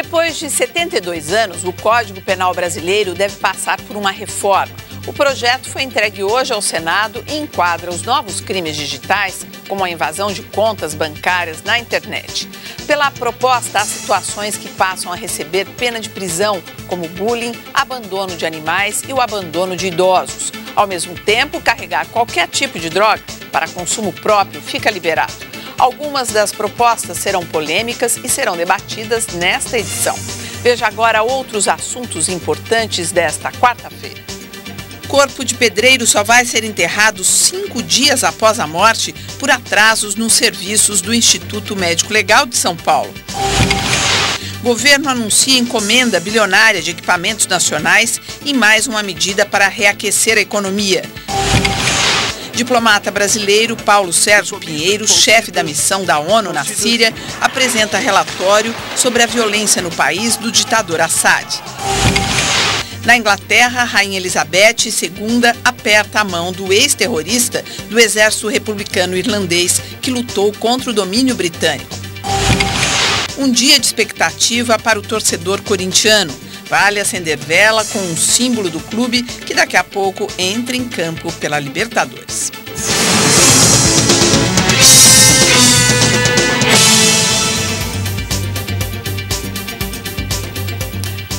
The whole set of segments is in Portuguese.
Depois de 72 anos, o Código Penal brasileiro deve passar por uma reforma. O projeto foi entregue hoje ao Senado e enquadra os novos crimes digitais, como a invasão de contas bancárias na internet. Pela proposta, há situações que passam a receber pena de prisão, como bullying, abandono de animais e o abandono de idosos. Ao mesmo tempo, carregar qualquer tipo de droga para consumo próprio fica liberado. Algumas das propostas serão polêmicas e serão debatidas nesta edição. Veja agora outros assuntos importantes desta quarta-feira. Corpo de pedreiro só vai ser enterrado 5 dias após a morte por atrasos nos serviços do Instituto Médico Legal de São Paulo. Governo anuncia encomenda bilionária de equipamentos nacionais e mais uma medida para reaquecer a economia. Diplomata brasileiro Paulo Sérgio Pinheiro, chefe da missão da ONU na Síria, apresenta relatório sobre a violência no país do ditador Assad. Na Inglaterra, a Rainha Elizabeth II aperta a mão do ex-terrorista do Exército Republicano Irlandês que lutou contra o domínio britânico. Um dia de expectativa para o torcedor corintiano. Vale acender vela com um símbolo do clube que daqui a pouco entra em campo pela Libertadores.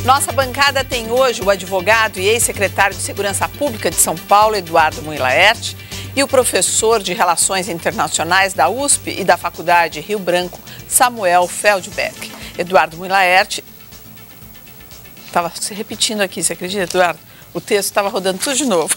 Nossa bancada tem hoje o advogado e ex-secretário de Segurança Pública de São Paulo, Eduardo Mui Laerte, e o professor de Relações Internacionais da USP e da Faculdade Rio Branco, Samuel Feldberg. Eduardo Mui Laerte, estava se repetindo aqui, você acredita, Eduardo? O texto estava rodando tudo de novo.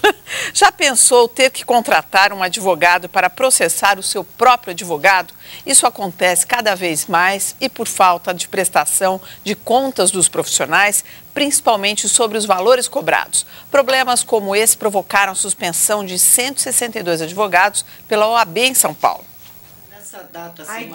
Já pensou ter que contratar um advogado para processar o seu próprio advogado? Isso acontece cada vez mais e por falta de prestação de contas dos profissionais, principalmente sobre os valores cobrados. Problemas como esse provocaram suspensão de 162 advogados pela OAB em São Paulo.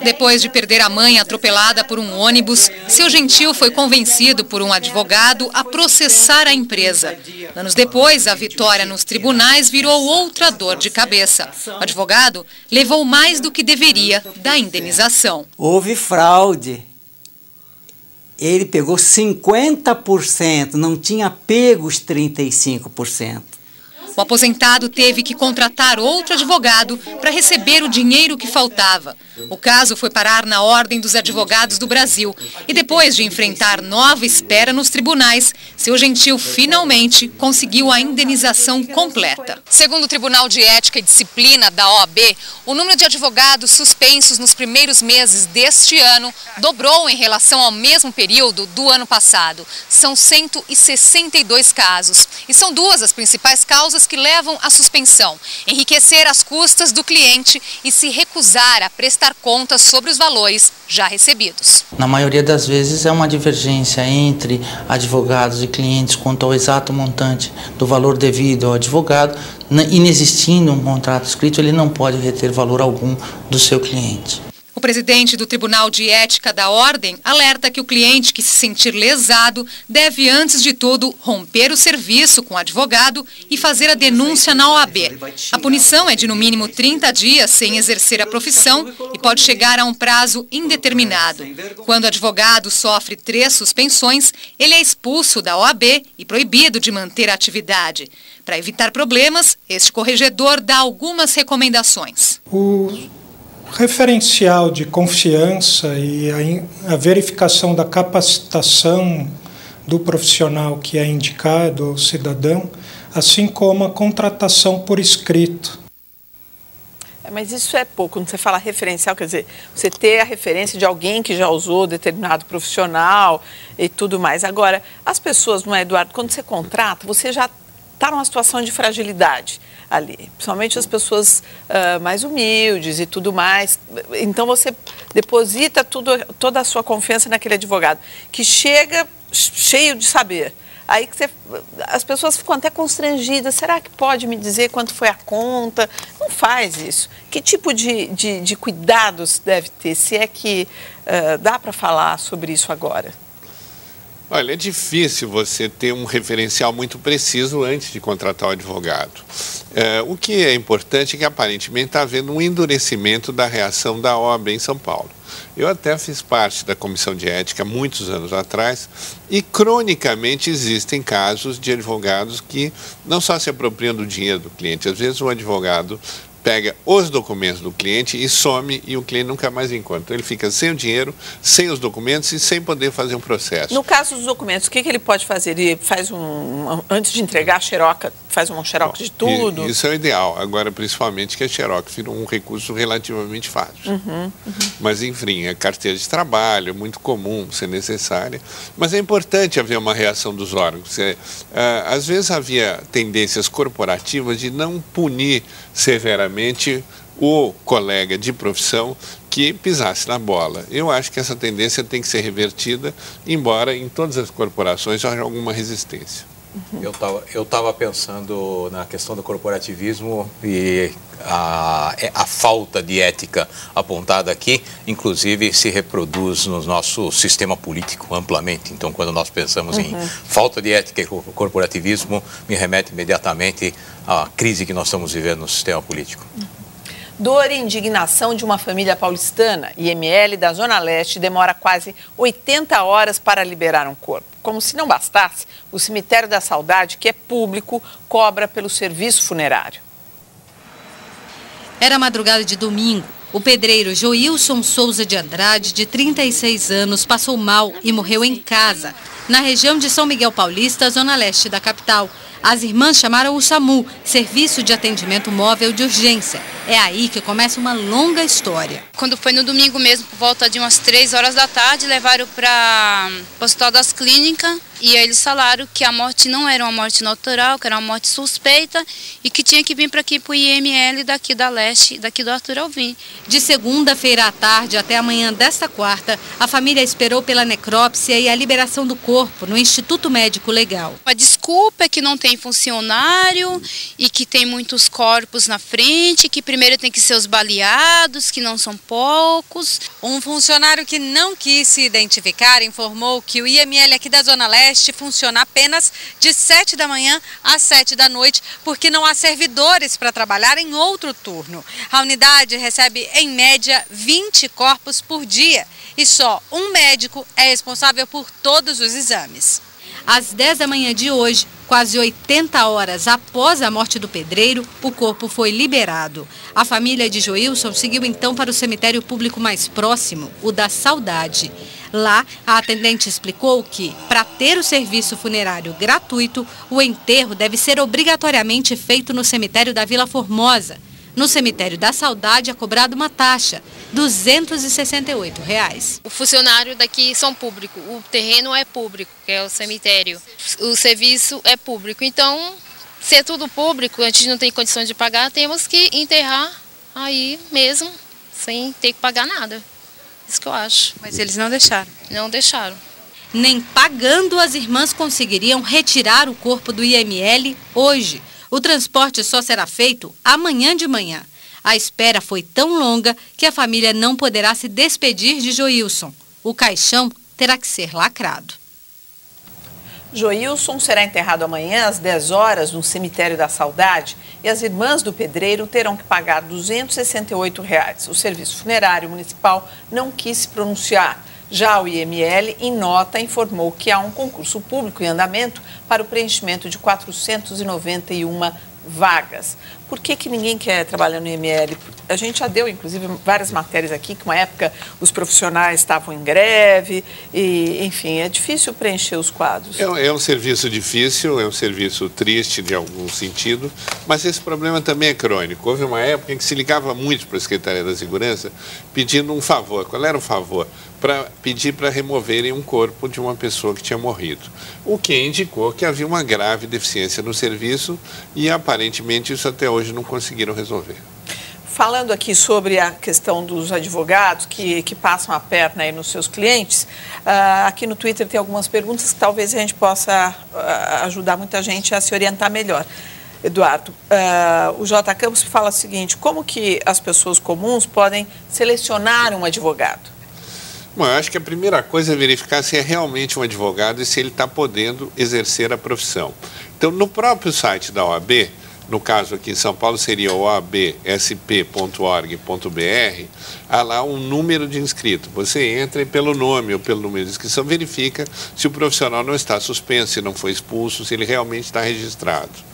Depois de perder a mãe atropelada por um ônibus, seu Gentil foi convencido por um advogado a processar a empresa. Anos depois, a vitória nos tribunais virou outra dor de cabeça. O advogado levou mais do que deveria da indenização. Houve fraude. Ele pegou 50%, não tinha pego os 35%. O aposentado teve que contratar outro advogado para receber o dinheiro que faltava. O caso foi parar na Ordem dos Advogados do Brasil. E depois de enfrentar nova espera nos tribunais, seu Gentil finalmente conseguiu a indenização completa. Segundo o Tribunal de Ética e Disciplina da OAB, o número de advogados suspensos nos primeiros meses deste ano dobrou em relação ao mesmo período do ano passado. São 162 casos. E são duas as principais causas que levam à suspensão: enriquecer às custas do cliente e se recusar a prestar contas sobre os valores já recebidos. Na maioria das vezes é uma divergência entre advogados e clientes quanto ao exato montante do valor devido ao advogado. Inexistindo um contrato escrito, ele não pode reter valor algum do seu cliente. O presidente do Tribunal de Ética da Ordem alerta que o cliente que se sentir lesado deve, antes de tudo, romper o serviço com o advogado e fazer a denúncia na OAB. A punição é de no mínimo 30 dias sem exercer a profissão e pode chegar a um prazo indeterminado. Quando o advogado sofre 3 suspensões, ele é expulso da OAB e proibido de manter a atividade. Para evitar problemas, este corregedor dá algumas recomendações. Referencial de confiança e a verificação da capacitação do profissional que é indicado ao cidadão, assim como a contratação por escrito. Mas isso é pouco, quando você fala referencial, quer dizer, você ter a referência de alguém que já usou determinado profissional e tudo mais. Agora, as pessoas, não é, Eduardo, quando você contrata, você já está numa situação de fragilidade ali, principalmente as pessoas mais humildes e tudo mais. Então você deposita toda a sua confiança naquele advogado, que chega cheio de saber. Aí que as pessoas ficam até constrangidas. Será que pode me dizer quanto foi a conta? Não faz isso. Que tipo de cuidados deve ter? Se é que dá para falar sobre isso agora? Olha, é difícil você ter um referencial muito preciso antes de contratar o advogado. O que é importante é que aparentemente está havendo um endurecimento da reação da OAB em São Paulo. Eu até fiz parte da comissão de ética muitos anos atrás e cronicamente existem casos de advogados que não só se apropriam do dinheiro do cliente, às vezes o advogado pega os documentos do cliente e some e o cliente nunca mais encontra. Então, ele fica sem o dinheiro, sem os documentos e sem poder fazer um processo. No caso dos documentos, o que ele pode fazer? Ele faz antes de entregar a xeroca, faz uma xerox de tudo? Isso é o ideal. Agora, principalmente que a xerox vira um recurso relativamente fácil. Mas, enfim, a carteira de trabalho é muito comum, ser necessária. Mas é importante haver uma reação dos órgãos. Às vezes havia tendências corporativas de não punir severamente o colega de profissão que pisasse na bola. Eu acho que essa tendência tem que ser revertida, embora em todas as corporações haja alguma resistência. Eu estava pensando na questão do corporativismo e a falta de ética apontada aqui, inclusive, se reproduz no nosso sistema político amplamente. Então, quando nós pensamos em falta de ética e corporativismo, me remete imediatamente à crise que nós estamos vivendo no sistema político. Dor e indignação de uma família paulistana. IML da Zona Leste demora quase 80 horas para liberar um corpo. Como se não bastasse, o Cemitério da Saudade, que é público, cobra pelo serviço funerário. Era madrugada de domingo. O pedreiro Joilson Souza de Andrade, de 36 anos, passou mal e morreu em casa, na região de São Miguel Paulista, zona leste da capital. As irmãs chamaram o SAMU, Serviço de Atendimento Móvel de Urgência. É aí que começa uma longa história. Quando foi no domingo mesmo, por volta de umas 3 horas da tarde, levaram para o Hospital das Clínicas e aí eles falaram que a morte não era uma morte natural, que era uma morte suspeita e que tinha que vir para aqui, para o IML daqui da Leste, daqui do Arthur Alvim. De segunda-feira à tarde até amanhã desta quarta, a família esperou pela necrópsia e a liberação do corpo no Instituto Médico Legal. A desculpa é que não tem funcionário e que tem muitos corpos na frente, que primeiro tem que ser os baleados, que não são poucos. Um funcionário que não quis se identificar informou que o IML aqui da Zona Leste funciona apenas de 7 da manhã às 7 da noite, porque não há servidores para trabalhar em outro turno. A unidade recebe, em média, 20 corpos por dia e só um médico é responsável por todos os exames. Às 10 da manhã de hoje, quase 80 horas após a morte do pedreiro, o corpo foi liberado. A família de Joilson seguiu então para o cemitério público mais próximo, o da Saudade. Lá, a atendente explicou que, para ter o serviço funerário gratuito, o enterro deve ser obrigatoriamente feito no cemitério da Vila Formosa. No cemitério da Saudade é cobrada uma taxa, R$ 268. O funcionário daqui são públicos, o terreno é público, que é o cemitério. O serviço é público, então, se é tudo público, a gente não tem condições de pagar, temos que enterrar aí mesmo, sem ter que pagar nada. Isso que eu acho. Mas eles não deixaram? Não deixaram. Nem pagando as irmãs conseguiriam retirar o corpo do IML hoje. O transporte só será feito amanhã de manhã. A espera foi tão longa que a família não poderá se despedir de Joilson. O caixão terá que ser lacrado. Joilson será enterrado amanhã às 10 horas no Cemitério da Saudade e as irmãs do pedreiro terão que pagar R$ 268. O Serviço Funerário Municipal não quis se pronunciar. Já o IML, em nota, informou que há um concurso público em andamento para o preenchimento de 491 vagas. Por que ninguém quer trabalhar no IML? A gente já deu, inclusive, várias matérias aqui, que uma época os profissionais estavam em greve e, enfim, é difícil preencher os quadros. É um serviço difícil, é um serviço triste de algum sentido, mas esse problema também é crônico. Houve uma época em que se ligava muito para a Secretaria da Segurança pedindo um favor. Qual era o favor? Para pedir para removerem um corpo de uma pessoa que tinha morrido. O que indicou que havia uma grave deficiência no serviço e, aparentemente, isso até hoje não conseguiram resolver. Falando aqui sobre a questão dos advogados que passam a perna aí nos seus clientes, aqui no Twitter tem algumas perguntas que talvez a gente possa ajudar muita gente a se orientar melhor. Eduardo, o J. Campos fala o seguinte: como que as pessoas comuns podem selecionar um advogado? Bom, eu acho que a primeira coisa é verificar se é realmente um advogado e se ele está podendo exercer a profissão. Então, no próprio site da OAB, no caso aqui em São Paulo seria oabsp.org.br, há lá um número de inscrito. Você entra e pelo nome ou pelo número de inscrição verifica se o profissional não está suspenso, se não foi expulso, se ele realmente está registrado.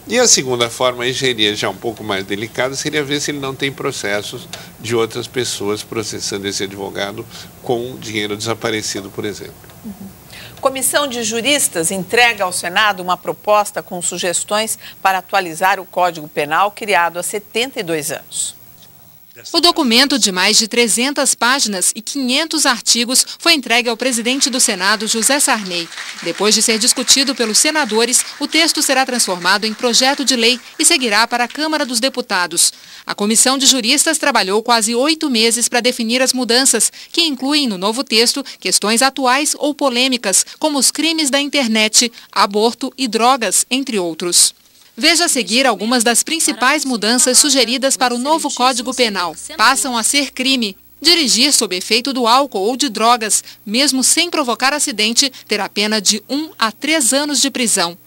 E a segunda forma, aí seria já um pouco mais delicada, seria ver se ele não tem processos de outras pessoas processando esse advogado com dinheiro desaparecido, por exemplo. Comissão de Juristas entrega ao Senado uma proposta com sugestões para atualizar o Código Penal criado há 72 anos. O documento de mais de 300 páginas e 500 artigos foi entregue ao presidente do Senado, José Sarney. Depois de ser discutido pelos senadores, o texto será transformado em projeto de lei e seguirá para a Câmara dos Deputados. A Comissão de Juristas trabalhou quase 8 meses para definir as mudanças, que incluem no novo texto questões atuais ou polêmicas, como os crimes da internet, aborto e drogas, entre outros. Veja a seguir algumas das principais mudanças sugeridas para o novo Código Penal. Passam a ser crime. Dirigir sob efeito do álcool ou de drogas, mesmo sem provocar acidente, terá pena de 1 a 3 anos de prisão.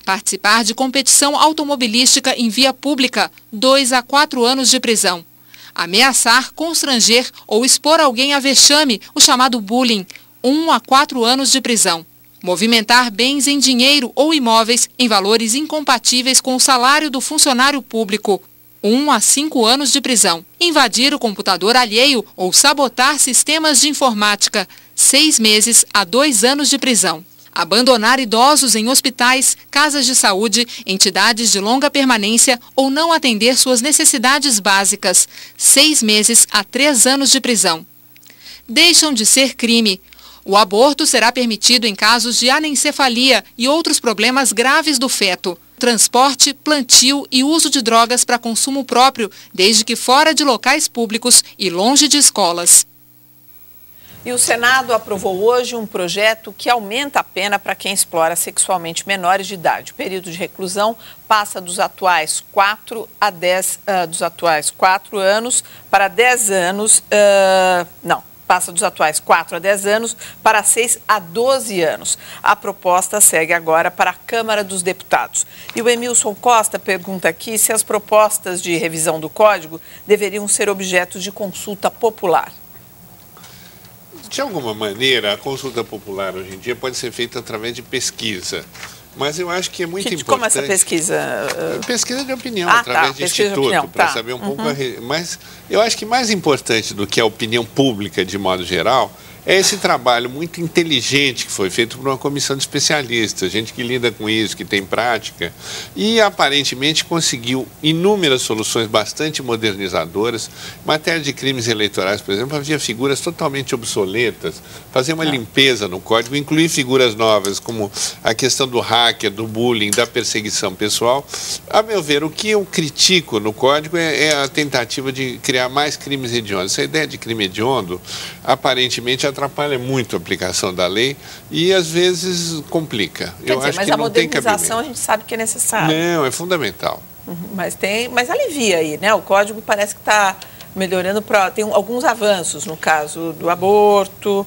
Participar de competição automobilística em via pública, 2 a 4 anos de prisão. Ameaçar, constranger ou expor alguém a vexame, o chamado bullying, 1 a 4 anos de prisão. Movimentar bens em dinheiro ou imóveis em valores incompatíveis com o salário do funcionário público, 1 a 5 anos de prisão. Invadir o computador alheio ou sabotar sistemas de informática, 6 meses a 2 anos de prisão. Abandonar idosos em hospitais, casas de saúde, entidades de longa permanência ou não atender suas necessidades básicas, 6 meses a 3 anos de prisão. Deixam de ser crime. O aborto será permitido em casos de anencefalia e outros problemas graves do feto. Transporte, plantio e uso de drogas para consumo próprio, desde que fora de locais públicos e longe de escolas. E o Senado aprovou hoje um projeto que aumenta a pena para quem explora sexualmente menores de idade. O período de reclusão passa dos atuais 4 anos para 10 anos, passa dos atuais 4 a 10 anos para 6 a 12 anos. A proposta segue agora para a Câmara dos Deputados. E o Emilson Costa pergunta aqui se as propostas de revisão do Código deveriam ser objeto de consulta popular. De alguma maneira, a consulta popular hoje em dia pode ser feita através de pesquisa. Mas eu acho que é muito importante... Como essa pesquisa? Pesquisa de opinião, através de instituto, para saber um pouco... Mas eu acho que mais importante do que a opinião pública, de modo geral, é esse trabalho muito inteligente que foi feito por uma comissão de especialistas, gente que lida com isso, que tem prática, e aparentemente conseguiu inúmeras soluções bastante modernizadoras. Em matéria de crimes eleitorais, por exemplo, havia figuras totalmente obsoletas, fazer uma limpeza no código, incluir figuras novas, como a questão do hacker, do bullying, da perseguição pessoal. A meu ver, o que eu critico no código é a tentativa de criar mais crimes hediondos. Essa ideia de crime hediondo, aparentemente, atrapalha muito a aplicação da lei e, às vezes, complica. Mas a modernização a gente sabe que é necessária. Não, é fundamental. Mas alivia aí, né? O Código parece que está melhorando, tem alguns avanços, no caso do aborto,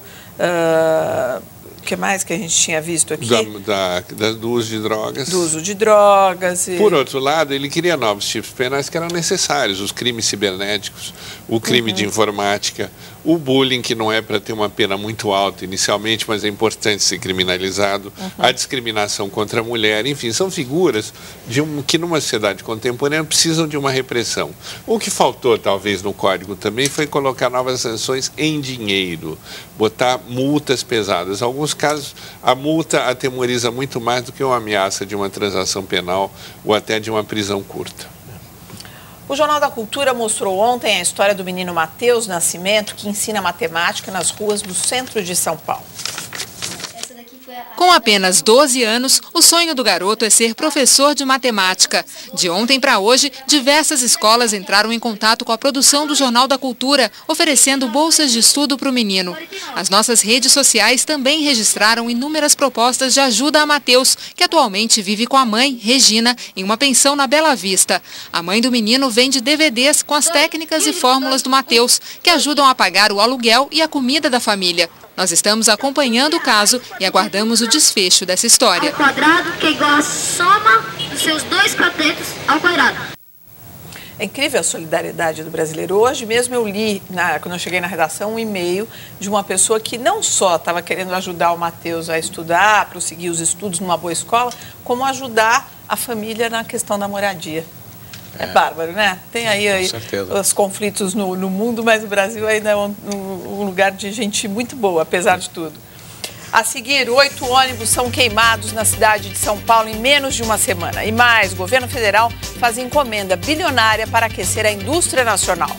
o que mais que a gente tinha visto aqui? Do uso de drogas. Do uso de drogas. Por outro lado, ele cria novos tipos penais que eram necessários, os crimes cibernéticos, o crime de informática, o bullying, que não é para ter uma pena muito alta inicialmente, mas é importante ser criminalizado, a discriminação contra a mulher, enfim, são figuras que numa sociedade contemporânea precisam de uma repressão. O que faltou, talvez, no Código também foi colocar novas sanções em dinheiro, botar multas pesadas. Em alguns casos, a multa atemoriza muito mais do que uma ameaça de uma transação penal ou até de uma prisão curta. O Jornal da Cultura mostrou ontem a história do menino Matheus Nascimento, que ensina matemática nas ruas do centro de São Paulo. Com apenas 12 anos, o sonho do garoto é ser professor de matemática. De ontem para hoje, diversas escolas entraram em contato com a produção do Jornal da Cultura, oferecendo bolsas de estudo para o menino. As nossas redes sociais também registraram inúmeras propostas de ajuda a Matheus, que atualmente vive com a mãe, Regina, em uma pensão na Bela Vista. A mãe do menino vende DVDs com as técnicas e fórmulas do Matheus, que ajudam a pagar o aluguel e a comida da família. Nós estamos acompanhando o caso e aguardamos o desfecho dessa história. Ao quadrado, que é igual a soma dos seus dois catetos ao quadrado. É incrível a solidariedade do brasileiro. Hoje mesmo eu li, quando eu cheguei na redação, um e-mail de uma pessoa que não só estava querendo ajudar o Matheus a estudar, prosseguir os estudos numa boa escola, como ajudar a família na questão da moradia. É bárbaro, né? Tem aí os conflitos no mundo, mas o Brasil ainda é um lugar de gente muito boa, apesar de tudo. A seguir, 8 ônibus são queimados na cidade de São Paulo em menos de uma semana. E mais, o governo federal faz encomenda bilionária para aquecer a indústria nacional.